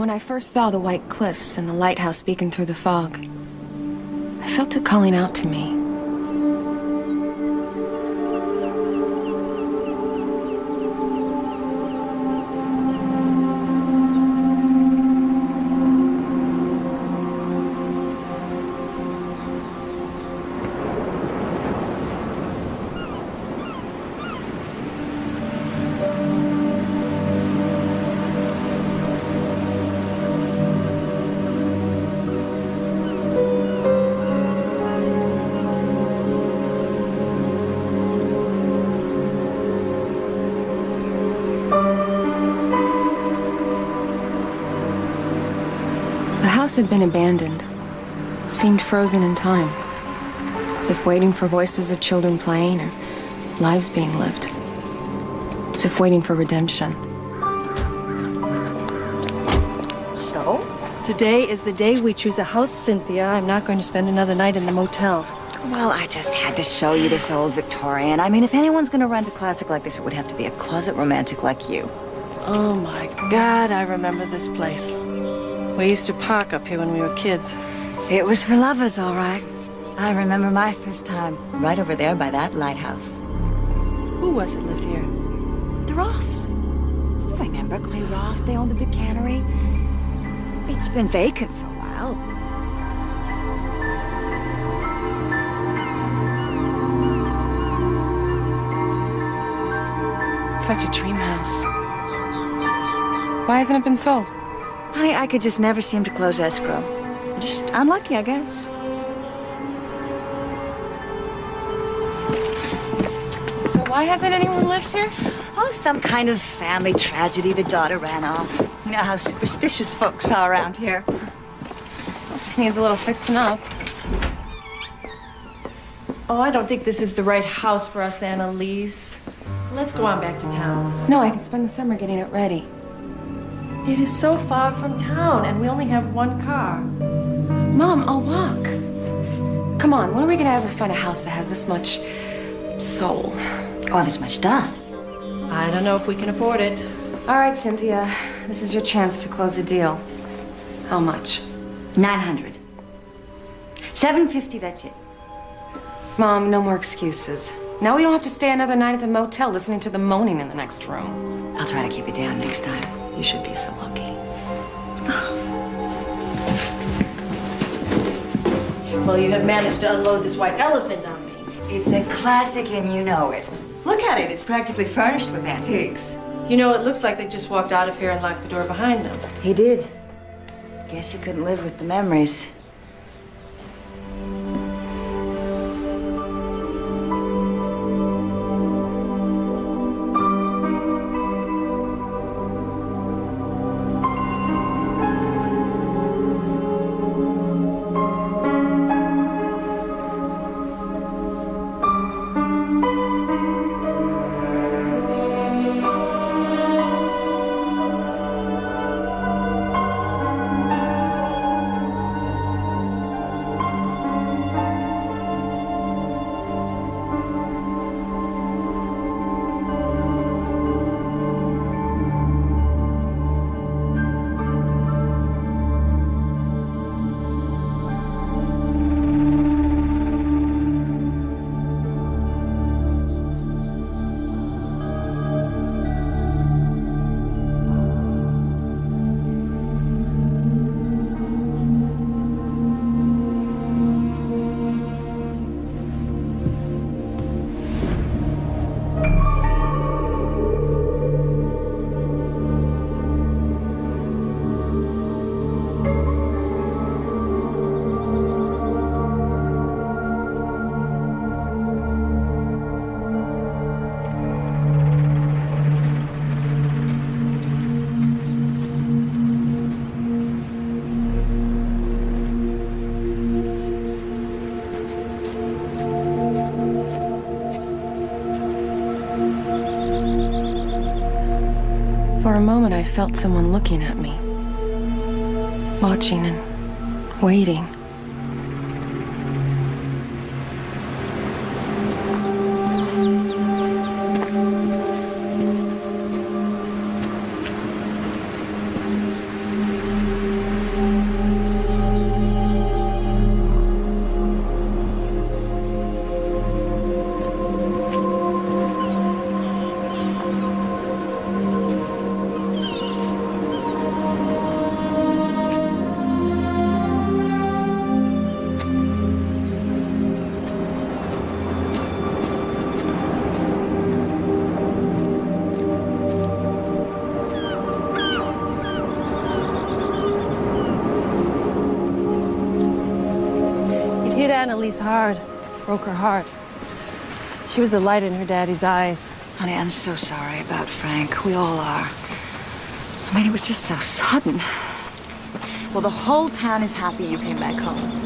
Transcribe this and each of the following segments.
When I first saw the white cliffs and the lighthouse beacon through the fog, I felt it calling out to me. The house had been abandoned. It seemed frozen in time, as if waiting for voices of children playing or lives being lived, as if waiting for redemption. So, today is the day we choose a house, Cynthia. I'm not going to spend another night in the motel. Well, I just had to show you this old Victorian. I mean, if anyone's gonna rent a classic like this, it would have to be a closet romantic like you. Oh my God, I remember this place. We used to park up here when we were kids. It was for lovers, all right. I remember my first time, right over there by that lighthouse. Who was it lived here? The Roths. You remember Clay Roth? They owned the big cannery. It's been vacant for a while. It's such a dream house. Why hasn't it been sold? Honey, I could just never seem to close escrow. Just unlucky, I guess. So why hasn't anyone lived here? Oh, some kind of family tragedy. The daughter ran off. You know how superstitious folks are around here. It just needs a little fixing up. Oh, I don't think this is the right house for us, Annalise. Let's go on back to town. No, I can spend the summer getting it ready. It is so far from town, and we only have one car. Mom, I'll walk. Come on, when are we gonna ever find a house that has this much soul? Oh, this much dust. I don't know if we can afford it. All right, Cynthia, this is your chance to close a deal. How much? 900. 750, that's it. Mom, no more excuses. Now we don't have to stay another night at the motel listening to the moaning in the next room. I'll try to keep it down next time. You should be so lucky. Well, you have managed to unload this white elephant on me. It's a classic and you know it. Look at it, it's practically furnished with antiques. You know, it looks like they just walked out of here and locked the door behind them. He did. Guess he couldn't live with the memories. For a moment, I felt someone looking at me, watching and waiting. Annalise hard. Broke her heart. She was the light in her daddy's eyes. Honey, I'm so sorry about Frank. We all are. I mean, it was just so sudden. Well, the whole town is happy you came back home.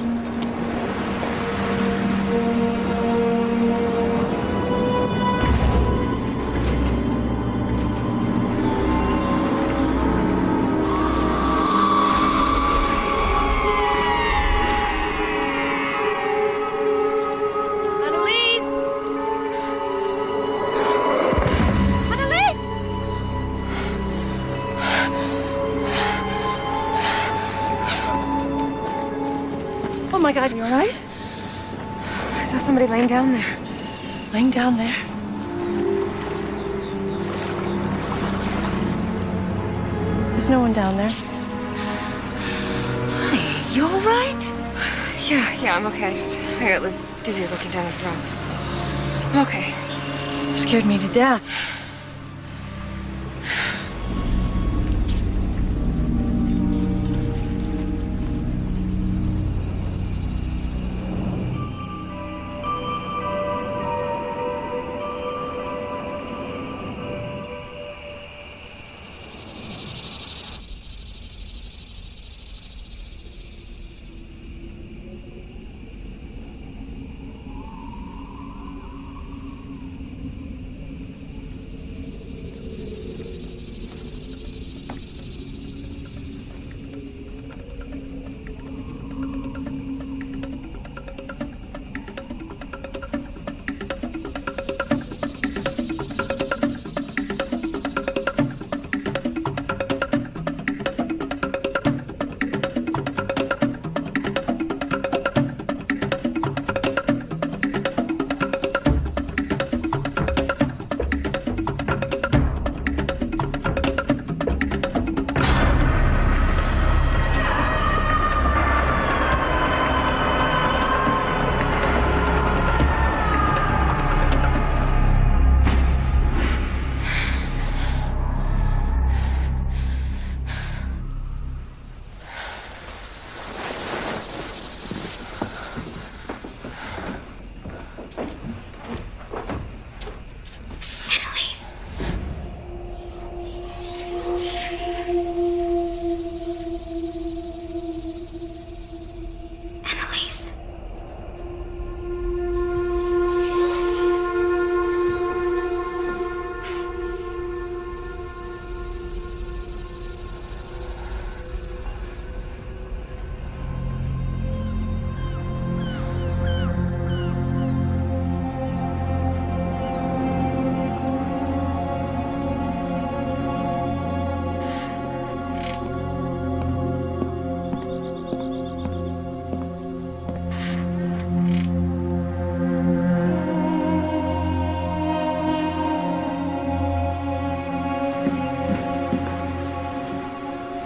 Oh my God, you all right? I saw somebody laying down there. Laying down there? There's no one down there. Honey, you all right? Yeah, I'm okay. I got this dizzy looking down at the rocks. That's all. I'm okay. You scared me to death.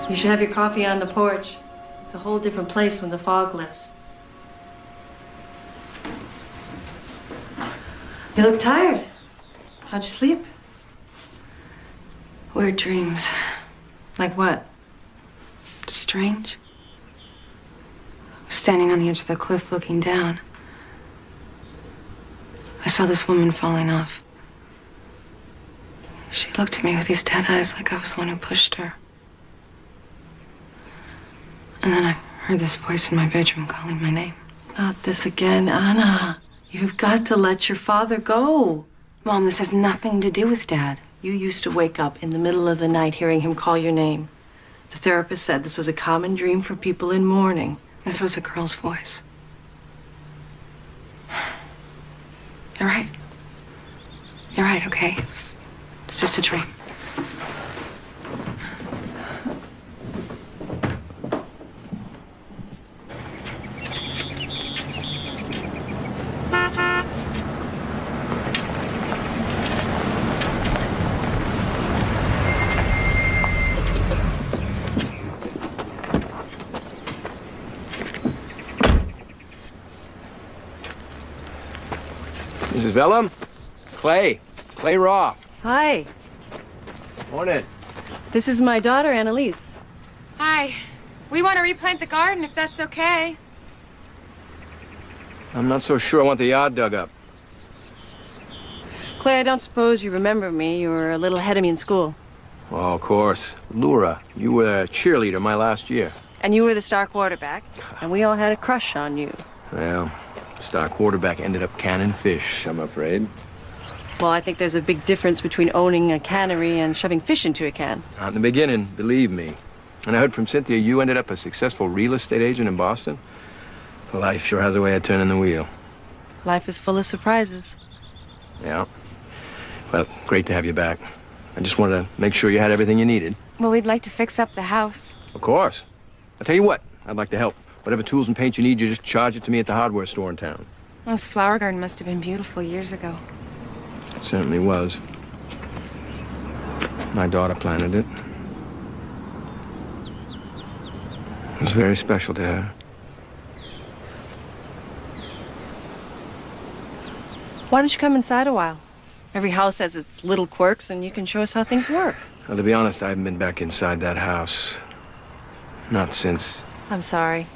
You should have your coffee on the porch. It's a whole different place when the fog lifts. You look tired. How'd you sleep? Weird dreams. Like what? Strange. I was standing on the edge of the cliff looking down. I saw this woman falling off. She looked at me with these dead eyes like I was the one who pushed her. And then I heard this voice in my bedroom calling my name. Not this again, Anna. You've got to let your father go. Mom, this has nothing to do with Dad. You used to wake up in the middle of the night hearing him call your name. The therapist said this was a common dream for people in mourning. This was a girl's voice. You're right. You're right, okay? It's just a dream. Mrs. Vellum? Clay Roth. Hi. Morning. This is my daughter, Annalise. Hi. We want to replant the garden if that's okay. I'm not so sure I want the yard dug up. Clay, I don't suppose you remember me. You were a little ahead of me in school. Oh, of course. Laura, you were a cheerleader my last year. And you were the star quarterback. And we all had a crush on you. Well, star quarterback ended up canning fish, I'm afraid. Well, I think there's a big difference between owning a cannery and shoving fish into a can. Not in the beginning, believe me. And I heard from Cynthia you ended up a successful real estate agent in Boston. Life sure has a way of turning the wheel. Life is full of surprises. Yeah. Well, great to have you back. I just wanted to make sure you had everything you needed. Well, we'd like to fix up the house. Of course. I'll tell you what, I'd like to help. Whatever tools and paint you need, you just charge it to me at the hardware store in town. Well, this flower garden must have been beautiful years ago. It certainly was. My daughter planted it. It was very special to her. Why don't you come inside a while? Every house has its little quirks, and you can show us how things work. Well, to be honest, I haven't been back inside that house. Not since. I'm sorry.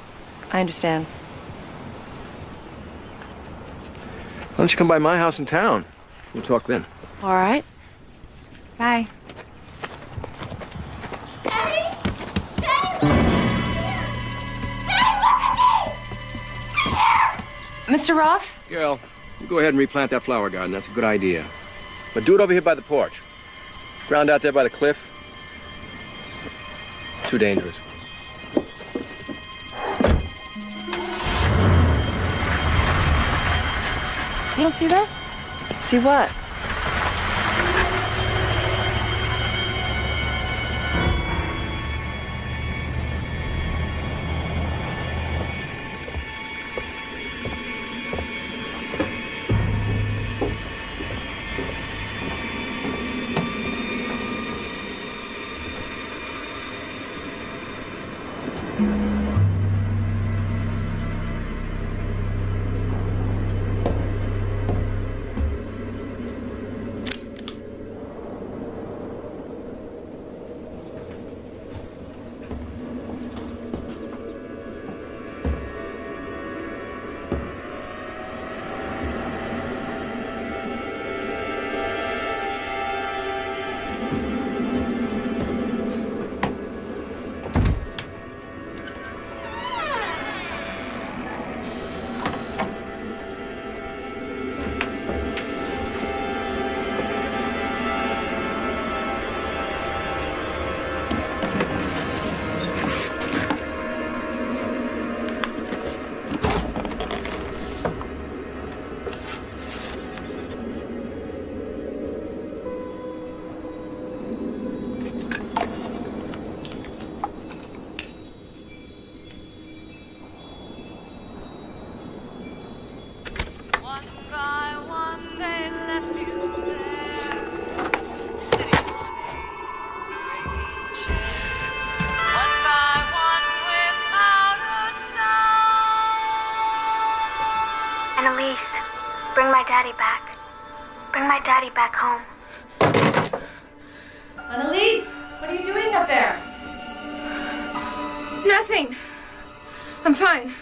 I understand. Why don't you come by my house in town? We'll talk then. All right. Bye. Mr. Roth? Girl, you go ahead and replant that flower garden. That's a good idea. But do it over here by the porch. Ground out there by the cliff. Too dangerous. You don't see that? See what? Annalise, bring my daddy back. Bring my daddy back home. Annalise, what are you doing up there? Nothing. I'm fine.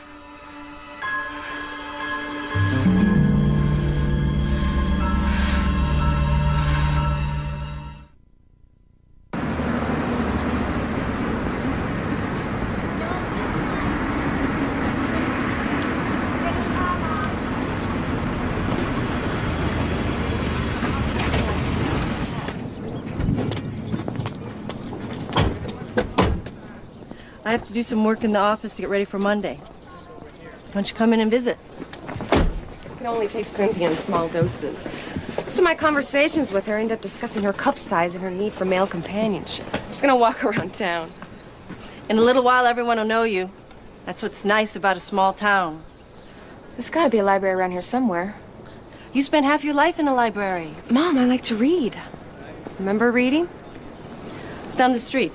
I have to do some work in the office to get ready for Monday. Why don't you come in and visit? I can only take Cynthia in small doses. Most of my conversations with her end up discussing her cup size and her need for male companionship. I'm just gonna walk around town. In a little while, everyone will know you. That's what's nice about a small town. There's gotta be a library around here somewhere. You spent half your life in a library. Mom, I like to read. Remember reading? It's down the street.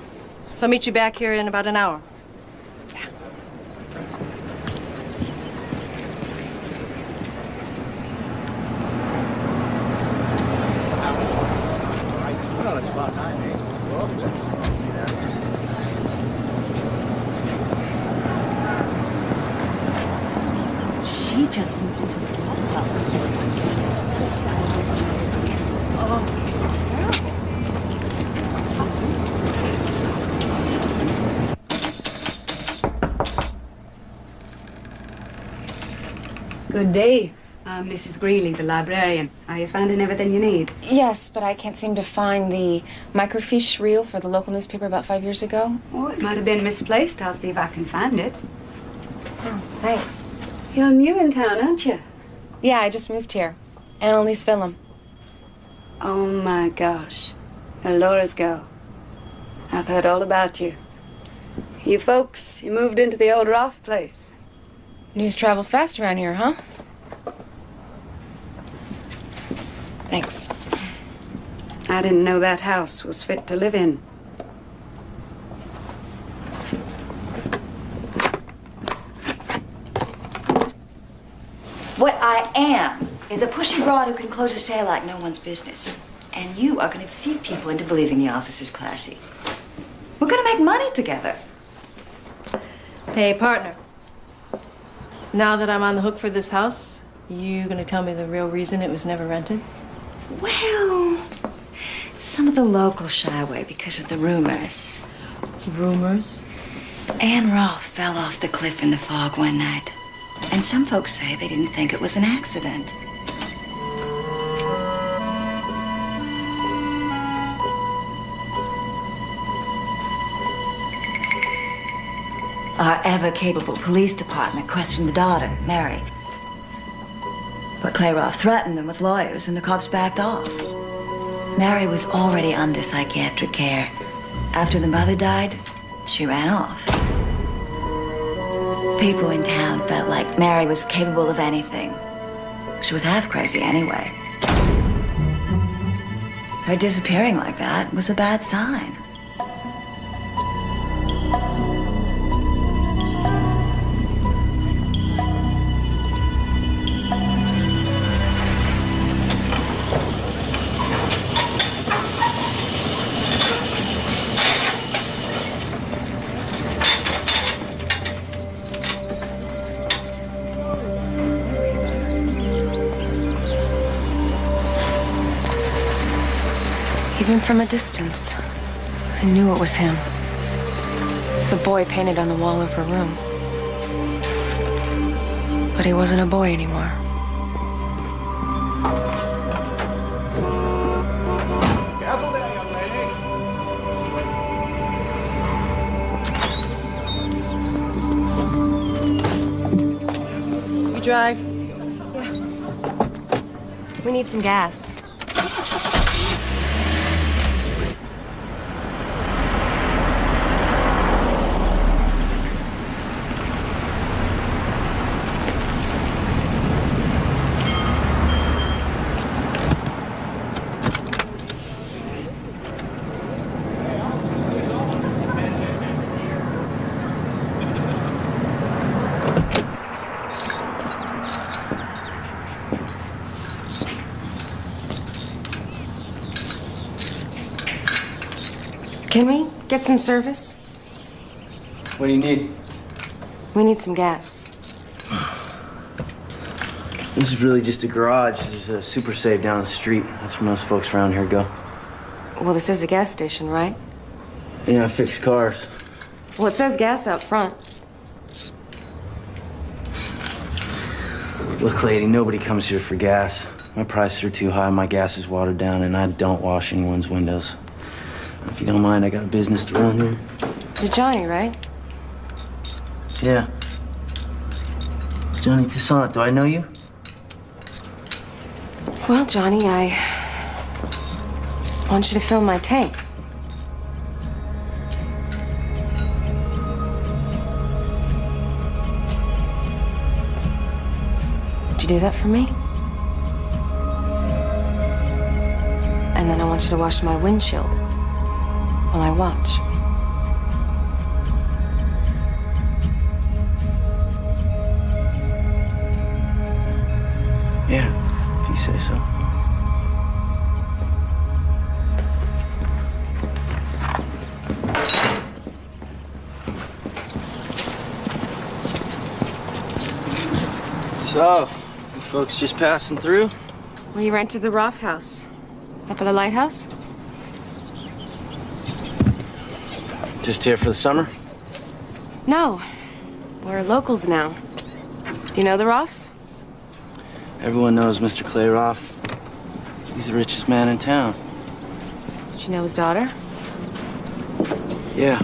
So I'll meet you back here in about an hour. Well, it's about time, eh? She just moved Good day. I'm Mrs. Greeley, the librarian. Are you finding everything you need? Yes, but I can't seem to find the microfiche reel for the local newspaper about 5 years ago. Oh, it might have been misplaced. I'll see if I can find it. Oh, thanks. You're new in town, aren't you? Yeah, I just moved here. Annalise Phillum. Oh, my gosh. Laura's girl. I've heard all about you. You folks, you moved into the old Roth place. News travels fast around here, huh? Thanks. I didn't know that house was fit to live in. What I am is a pushy broad who can close a sale like no one's business. And you are going to deceive people into believing the office is classy. We're going to make money together. Hey, partner. Now that I'm on the hook for this house, you gonna tell me the real reason it was never rented? Well, some of the locals shy away because of the rumors. Rumors? Ann Rolfe fell off the cliff in the fog one night. And some folks say they didn't think it was an accident. Our ever-capable police department questioned the daughter, Mary. But Clay Rolfe threatened them with lawyers, and the cops backed off. Mary was already under psychiatric care. After the mother died, she ran off. People in town felt like Mary was capable of anything. She was half crazy anyway. Her disappearing like that was a bad sign. Even from a distance, I knew it was him. The boy painted on the wall of her room. But he wasn't a boy anymore. Careful there, young lady. You drive? Yeah. We need some gas. Can we get some service? What do you need? We need some gas. This is really just a garage. There's a Super Save down the street. That's where most folks around here go. Well, this is a gas station, right? Yeah, I fix cars. Well, it says gas out front. Look, lady, nobody comes here for gas. My prices are too high, my gas is watered down, and I don't wash anyone's windows. If you don't mind, I got a business to run here. You're Johnny, right? Yeah. Johnny Toussaint, do I know you? Well, Johnny, I want you to fill my tank. Would you do that for me? And then I want you to wash my windshield while I watch. Yeah, if you say so. So, you folks just passing through? We rented the Roth house. Up at the lighthouse? Just here for the summer? No. We're locals now. Do you know the Roths? Everyone knows Mr. Clayroff. He's the richest man in town. Did you know his daughter? Yeah,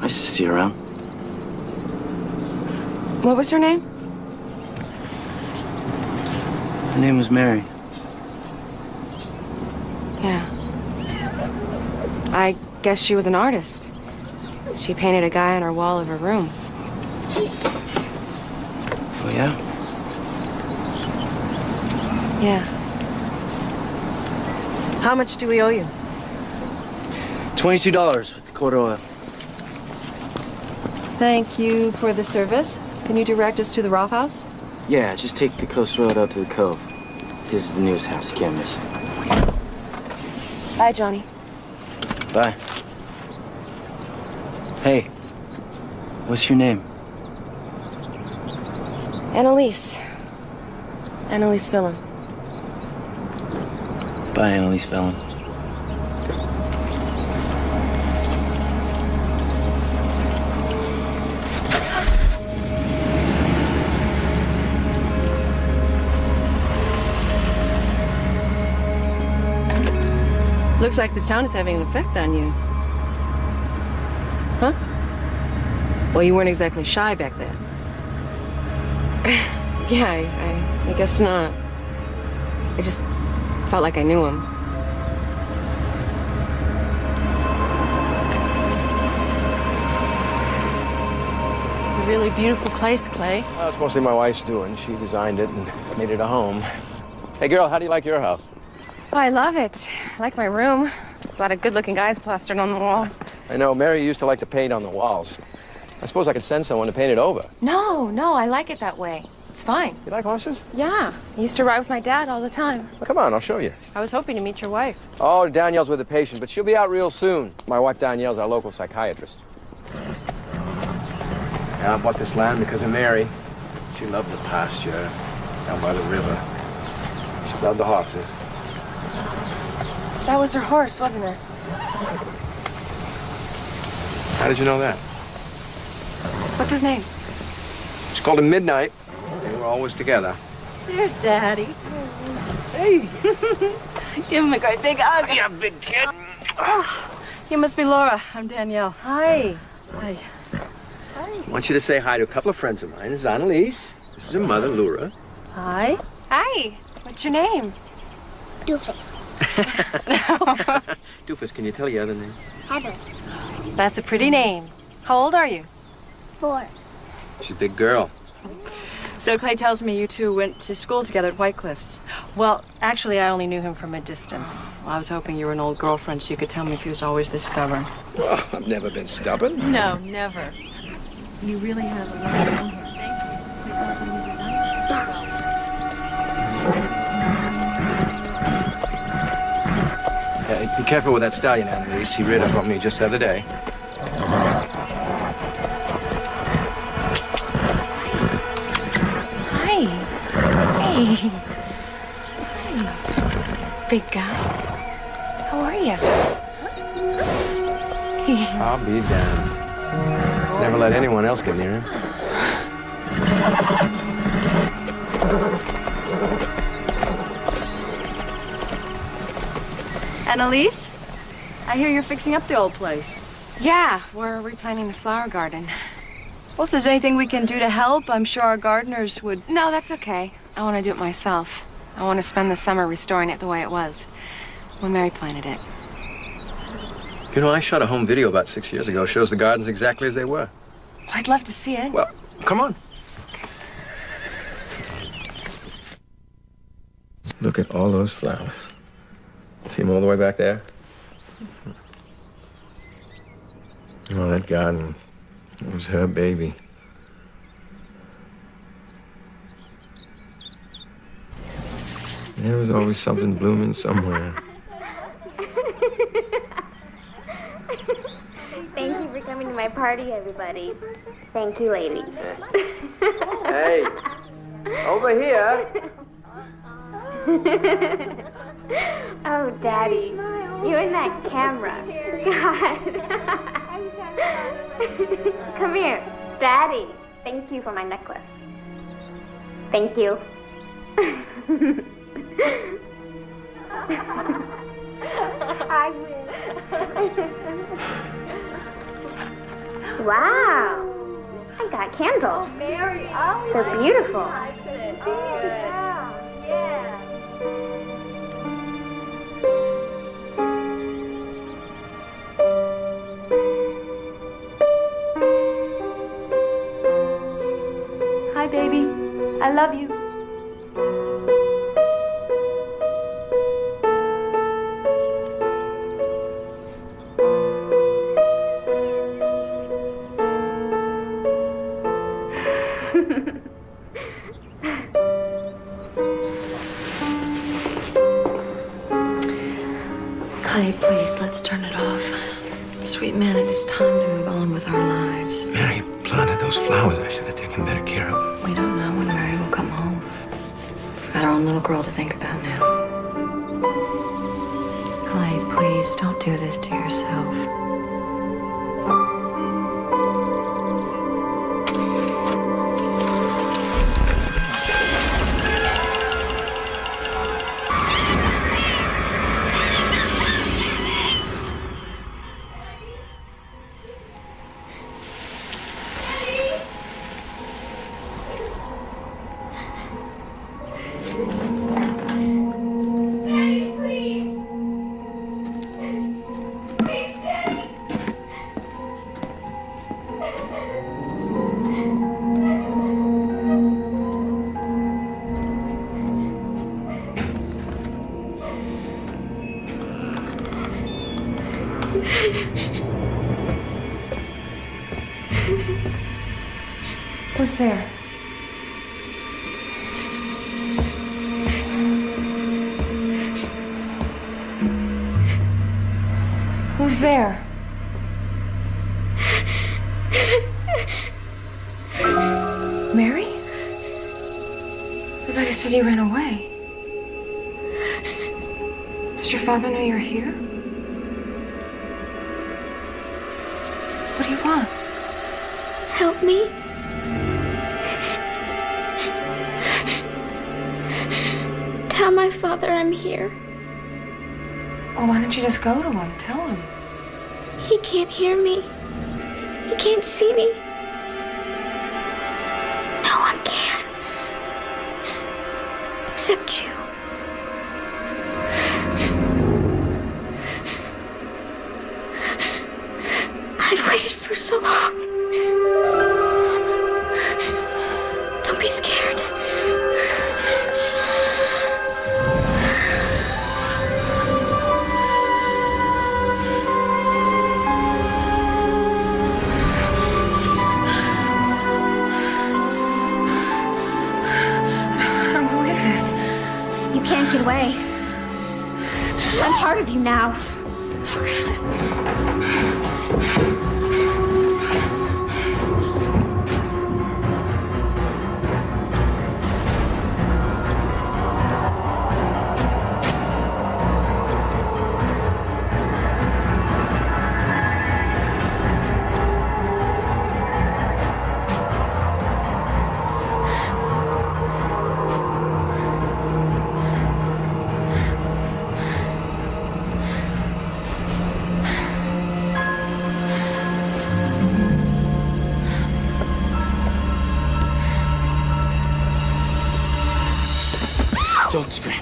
I used to see her around. What was her name? Her name was Mary. Yeah. I guess she was an artist. She painted a guy on her wall of her room. Oh, yeah? Yeah. How much do we owe you? $22 with the quarter oil. Thank you for the service. Can you direct us to the Rolfe house? Yeah, just take the coast road up to the cove. This is the newest house. You can't miss it. Bye, Johnny. Bye. Hey, what's your name? Annalise. Annalise Phillum. Bye, Annalise Fallon. Looks like this town is having an effect on you. Huh? Well, you weren't exactly shy back then. Yeah, I guess not. I just felt like I knew him. It's a really beautiful place, Clay. Well, it's mostly my wife's doing. She designed it and made it a home. Hey, girl, how do you like your house? Oh, I love it. I like my room. A lot of good-looking guys plastered on the walls. I know, Mary used to like to paint on the walls. I suppose I could send someone to paint it over. No, I like it that way. It's fine. You like horses? Yeah, I used to ride with my dad all the time. Well, come on, I'll show you. I was hoping to meet your wife. Oh, Danielle's with a patient, but she'll be out real soon. My wife Danielle's our local psychiatrist. Yeah, I bought this land because of Mary. She loved the pasture down by the river. She loved the horses. That was her horse, wasn't it? How did you know that? What's his name? She called him Midnight. They were always together. There's Daddy. Hey. Give him a great big hug. Yeah, big kid. Oh, you must be Laura. I'm Danielle. Hi. Hi. I want you to say hi to a couple of friends of mine. This is Annalise. This is her mother, Laura. Hi. Hi. What's your name? Doofus. Doofus, can you tell your other name? Heather. That's a pretty name. How old are you? 4. She's a big girl. So Clay tells me you two went to school together at White Cliffs. Well, actually, I only knew him from a distance. Well, I was hoping you were an old girlfriend so you could tell me if he was always this stubborn. Well, I've never been stubborn. No, never. You really have a lot of room here. Thank you. Clay tells me you designed Be careful with that stallion, Annalise. He reared up on me just the other day. Hi. Hey. Hi. Big guy. How are you? I'll be damned. Never let anyone else get near him. Annalise? I hear you're fixing up the old place. Yeah, we're replanting the flower garden. Well, if there's anything we can do to help, I'm sure our gardeners would... No, that's okay. I want to do it myself. I want to spend the summer restoring it the way it was when Mary planted it. You know, I shot a home video about 6 years ago. Shows the gardens exactly as they were. I'd love to see it. Well, come on. Look at all those flowers. See them all the way back there? Oh, that garden. It was her baby. There was always something blooming somewhere. Thank you for coming to my party, everybody. Thank you, ladies. Hey, over here. Oh, Daddy, you and that camera. God. Come here, Daddy. Thank you for my necklace. Thank you. I will. Wow. I got candles. Mary, They're beautiful. Hi, baby. I love you. Clay, please, let's turn it off. Sweet man, it is time to move on with our lives. Mary, you planted those flowers. I should have taken better care of. We don't know when Mary will come home. We've got our own little girl to think about now. Clay, please, don't do this to yourself. Who's there? Who's there? Mary? Rebecca said you ran away. Does your father know you're here? What do you want? Help me. Tell my father I'm here. Well, why don't you just go to him and tell him? He can't hear me. He can't see me. No one can. Except you. I've waited for so long. Don't be scared. I don't believe this. You can't get away. I'm part of you now. Don't scream.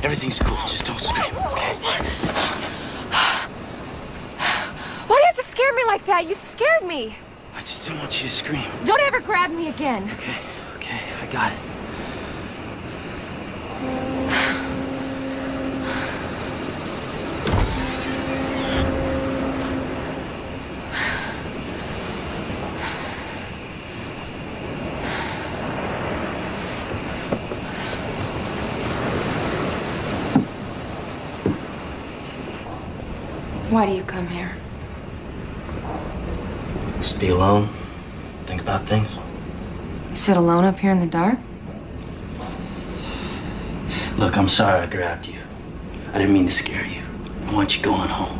Everything's cool. Just don't scream, okay? Why do you have to scare me like that? You scared me. I just don't want you to scream. Don't ever grab me again. Okay, I got it. Why do you come here? Just be alone. Think about things. You sit alone up here in the dark? Look, I'm sorry I grabbed you. I didn't mean to scare you. I want you going home.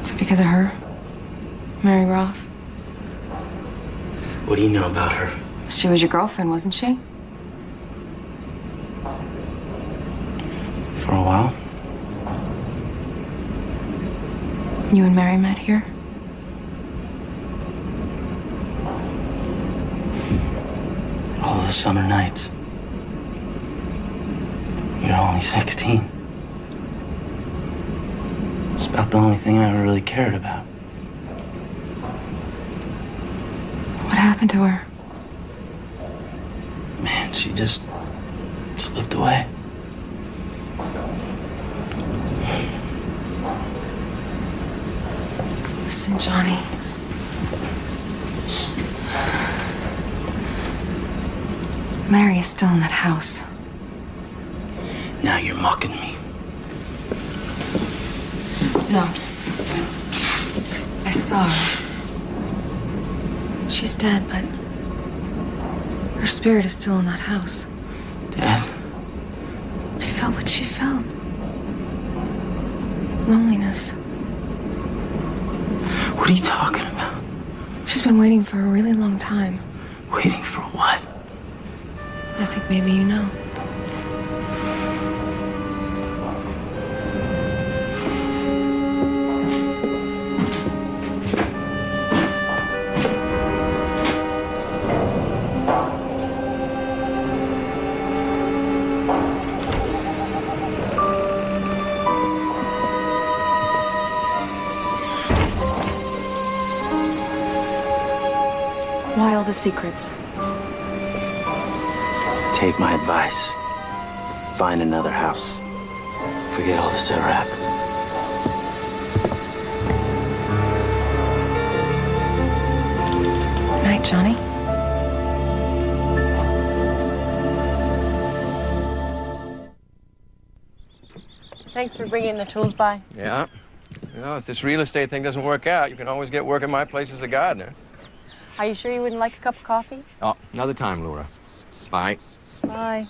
Is it because of her? Mary Roth? What do you know about her? She was your girlfriend, wasn't she? For a while. You and Mary met here? All the summer nights. You're only 16. It's about the only thing I ever really cared about. What happened to her? Man, she just slipped away. Listen, Johnny. Mary is still in that house. Now you're mocking me. No. I saw her. She's dead, but her spirit is still in that house. Dad? I felt what she felt. Loneliness. What are you talking about? She's been waiting for a really long time. Waiting for what? I think maybe you know. Why all the secrets? Take my advice. Find another house. Forget all this ever happened. Good night, Johnny. Thanks for bringing the tools by. Yeah. You know, if this real estate thing doesn't work out, you can always get work at my place as a gardener. Are you sure you wouldn't like a cup of coffee? Oh, another time, Laura. Bye. Bye.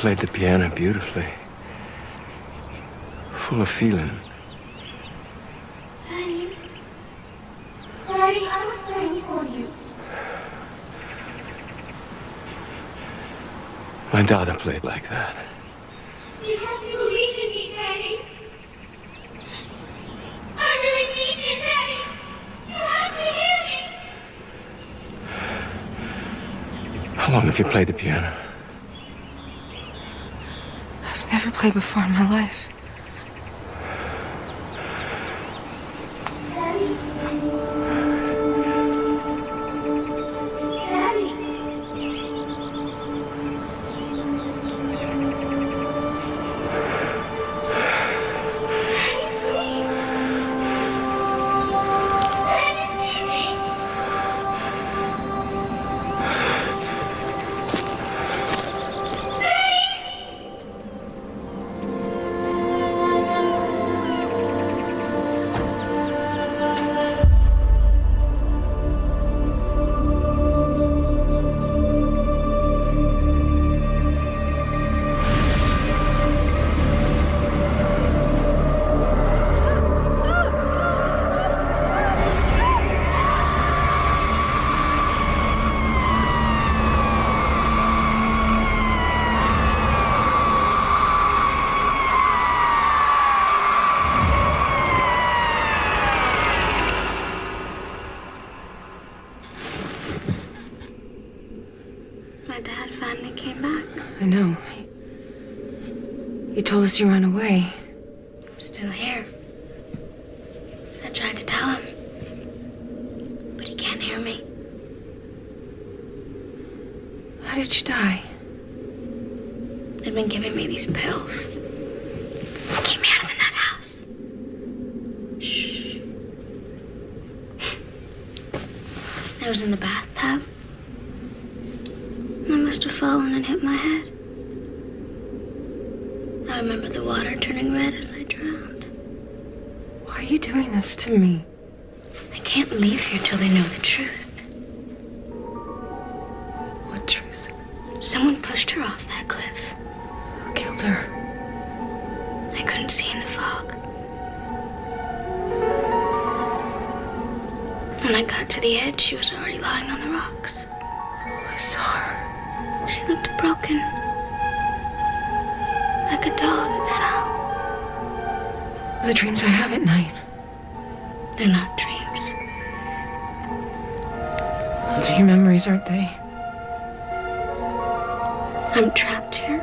Played the piano beautifully. Full of feeling. Daddy. Daddy, I was praying for you. My daughter played like that. You have to believe in me, Daddy. I really need you, Daddy. You have to hear me. How long have you played the piano? I've never played before in my life. Daddy. Daddy. Please. Daddy, see me. Daddy. told us you ran away. I'm still here. I tried to tell him, but he can't hear me. How did you die? They'd been giving me these pills. Keep me out of that house. Shh. I was in the bathtub. I must have fallen and hit my head. I remember the water turning red as I drowned. Why are you doing this to me? I can't leave here till they know the truth. What truth? Someone pushed her off that cliff. Who killed her? I couldn't see in the fog. When I got to the edge, she was already lying on the rocks. I saw her. She looked broken. Like a doll that fell. The dreams I have at night. They're not dreams. Those are your memories, aren't they? I'm trapped here.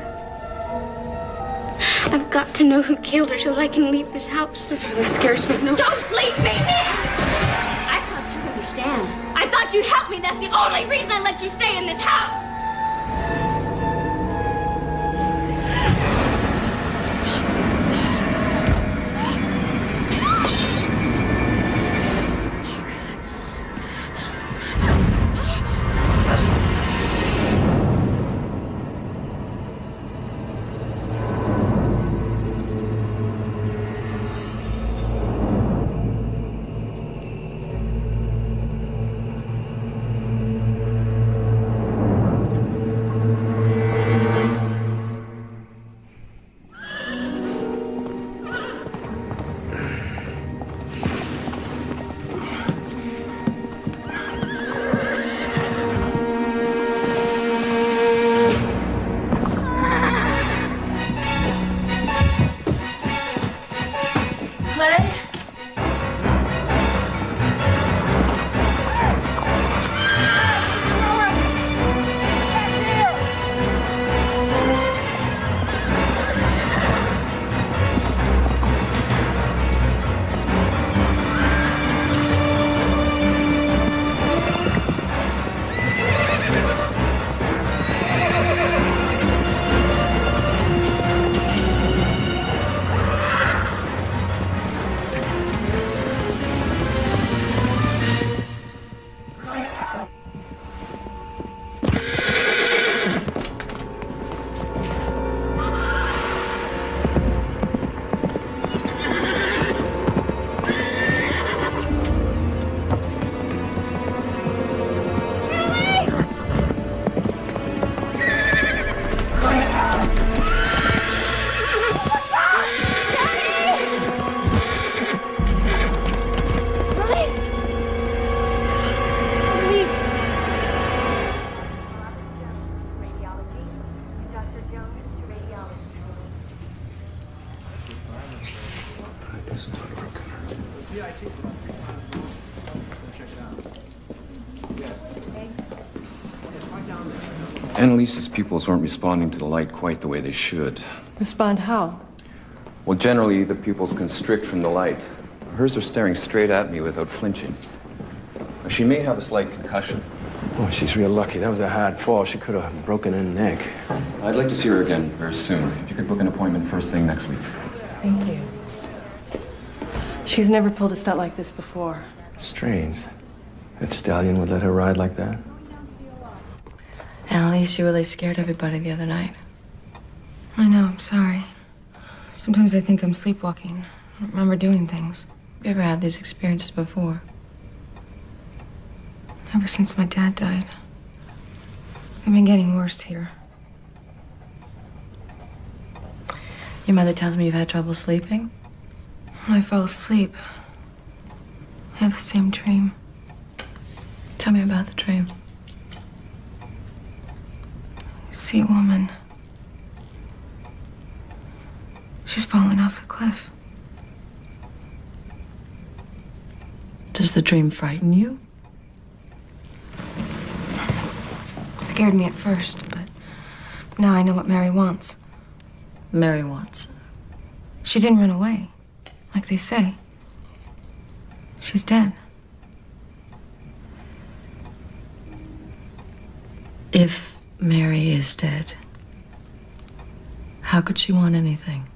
I've got to know who killed her so that I can leave this house. This really scares me. No. Don't leave me! I thought you'd understand. I thought you'd help me. That's the only reason I let you stay in this house. Annalise's pupils weren't responding to the light quite the way they should. Respond how? Well, generally, the pupils constrict from the light. Hers are staring straight at me without flinching. She may have a slight concussion. Oh, she's real lucky. That was a hard fall. She could have broken her neck. I'd like to see her again very soon. If you could book an appointment first thing next week. Thank you. She's never pulled a stunt like this before. Strange. That stallion would let her ride like that. Annalise, you really scared everybody the other night. I know, I'm sorry. Sometimes I think I'm sleepwalking. I don't remember doing things. You ever had these experiences before? Ever since my dad died. They've been getting worse here. Your mother tells me you've had trouble sleeping? When I fall asleep, I have the same dream. Tell me about the dream. I see a woman. She's falling off the cliff. Does the dream frighten you? Scared me at first, but now I know what Mary wants. Mary wants. She didn't run away, like they say. She's dead. If Mary is dead, how could she want anything?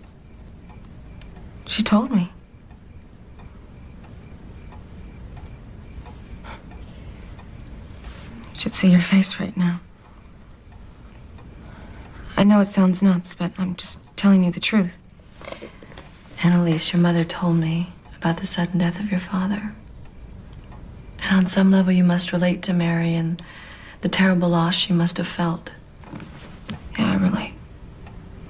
She told me. You should see your face right now. I know it sounds nuts, but I'm just telling you the truth. Annalise, your mother told me about the sudden death of your father. And on some level, you must relate to Mary and the terrible loss she must have felt. Yeah, I relate.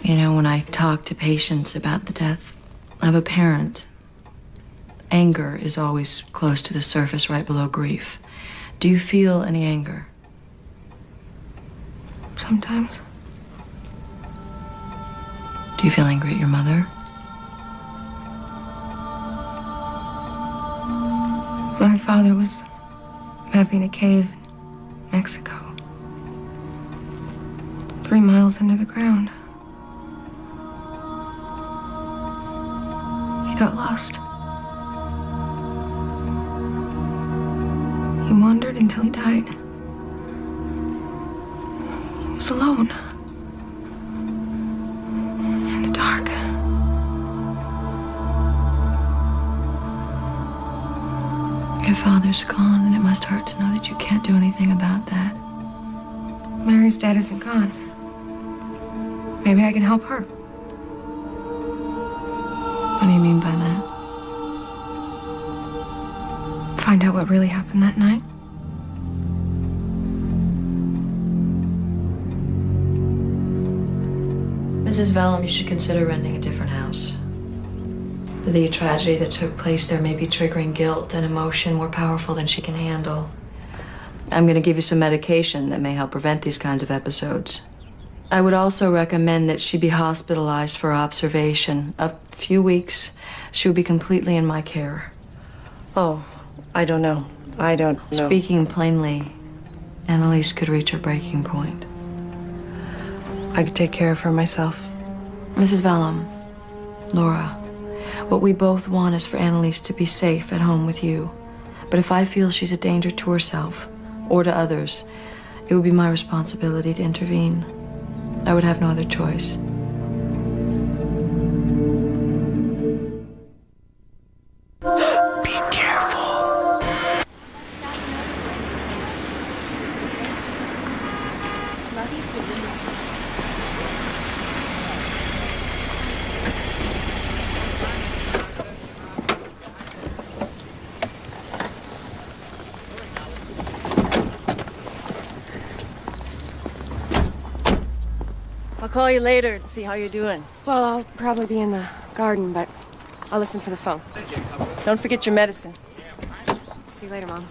You know, when I talk to patients about the death of a parent, anger is always close to the surface, right below grief. Do you feel any anger? Sometimes. Do you feel angry at your mother? My father was mapping a cave in Mexico. 3 miles under the ground. He got lost. He wandered until he died. He was alone. In the dark. Your father's gone, and it must hurt to know that you can't do anything about that. Mary's dad isn't gone. Maybe I can help her. What do you mean by that? Find out what really happened that night. Mrs. Vellum, you should consider renting a different house. The tragedy that took place there may be triggering guilt and emotion more powerful than she can handle. I'm going to give you some medication that may help prevent these kinds of episodes. I would also recommend that she be hospitalized for observation. A few weeks, she will be completely in my care. Oh, I don't know. I don't know. Speaking plainly, Annalise could reach her breaking point. I could take care of her myself. Mrs. Vellum, Laura, what we both want is for Annalise to be safe at home with you. But if I feel she's a danger to herself or to others, it would be my responsibility to intervene. I would have no other choice. Be careful. I'll call you later to see how you're doing. Well, I'll probably be in the garden, but I'll listen for the phone. Don't forget your medicine. See you later, Mom.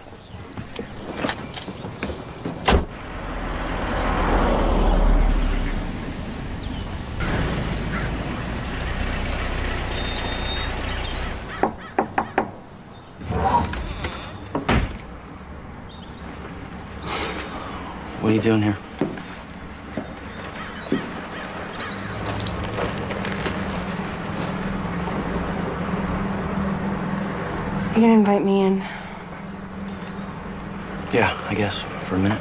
What are you doing here? You can invite me in. Yeah, I guess, for a minute.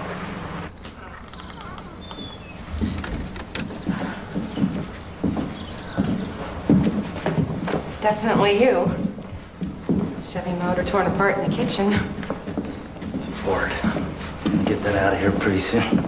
It's definitely you. Chevy motor torn apart in the kitchen. It's a Ford. I'm gonna get that out of here pretty soon.